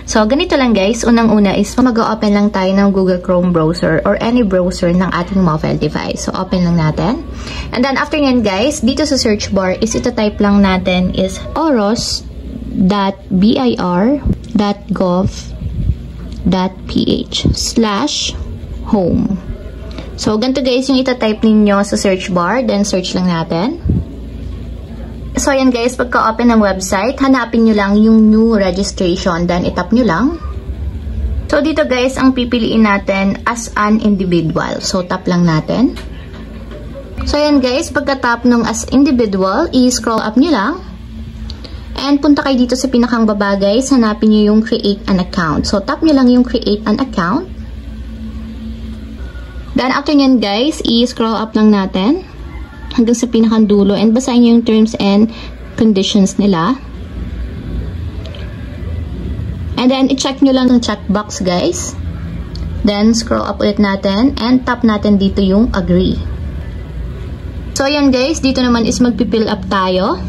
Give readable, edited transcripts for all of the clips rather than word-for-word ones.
So, ganito lang guys. Unang-una is mag-open lang tayo ng Google Chrome browser or any browser ng ating mobile device. So, open lang natin. And then, after yan guys, dito sa search bar is ito-type lang natin is oros.bir.gov.ph/home. So, ganito guys yung ita-type ninyo sa search bar. Then, search lang natin. So, ayan guys, pagka-open ng website, hanapin nyo lang yung new registration. Then, itap nyo lang. So, dito guys, ang pipiliin natin as an individual. So, tap lang natin. So, ayan guys, pagka-tap nung as individual, i-scroll up nyo lang. And, punta kayo dito sa pinakang baba guys, hanapin nyo yung create an account. So, tap nyo lang yung create an account. Then, after nyan guys, i-scroll up lang natin hanggang sa pinakang dulo and basahin nyo yung terms and conditions nila. And then, i-check nyo lang yung checkbox guys. Then, scroll up ulit natin and tap natin dito yung agree. So, ayan guys, dito naman is magpipill up tayo.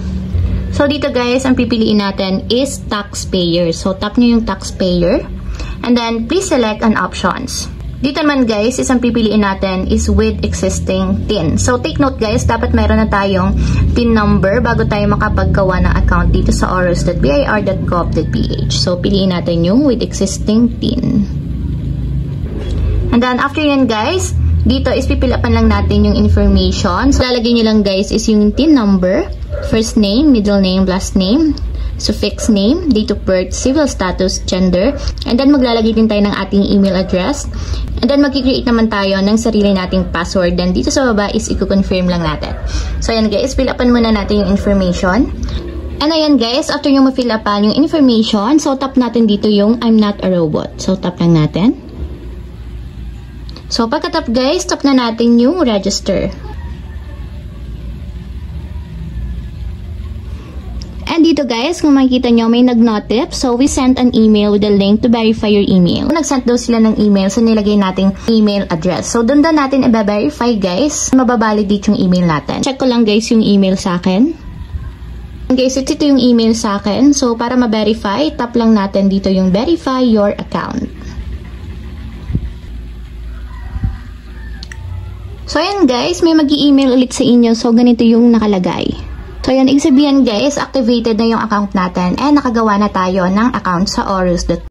So, dito guys, ang pipiliin natin is taxpayer. So, tap nyo yung taxpayer. And then, please select an options. Dito naman guys, isang pipiliin natin is with existing TIN. So, take note guys, dapat mayroon na tayong TIN number bago tayo makapaggawa ng account dito sa oros.bir.gov.ph. So, piliin natin yung with existing TIN. And then, after yan guys, dito is pipilapan lang natin yung information. So, lalagay nyo lang guys is yung TIN number, first name, middle name, last name, suffix name, date of birth, civil status, gender, and then maglalagay din tayo ng ating email address, and then mag-create naman tayo ng sarili nating password. Then dito sa baba is i-confirm lang natin. So ayan guys, fill upan muna natin yung information. And ayan guys, after nyo ma-fill upan yung information, so tap natin dito yung I'm not a robot. So tap lang natin. So pagka-tap guys, tap na natin yung register. And dito guys, kung makikita nyo, may nag-notif. So, we sent an email with a link to verify your email. Nag-send daw sila ng email, so nilagay nating email address. So, doon daw natin i-verify guys. Mababalidate yung email natin. Check ko lang guys yung email sa akin. Guys, ito yung email sa akin. So, para ma-verify, tap lang natin dito yung verify your account. So, ayan guys, may mag-i-email ulit sa inyo. So, ganito yung nakalagay. So, yan, ibig sabihin guys, activated na yung account natin and nakagawa na tayo ng account sa oros.ph.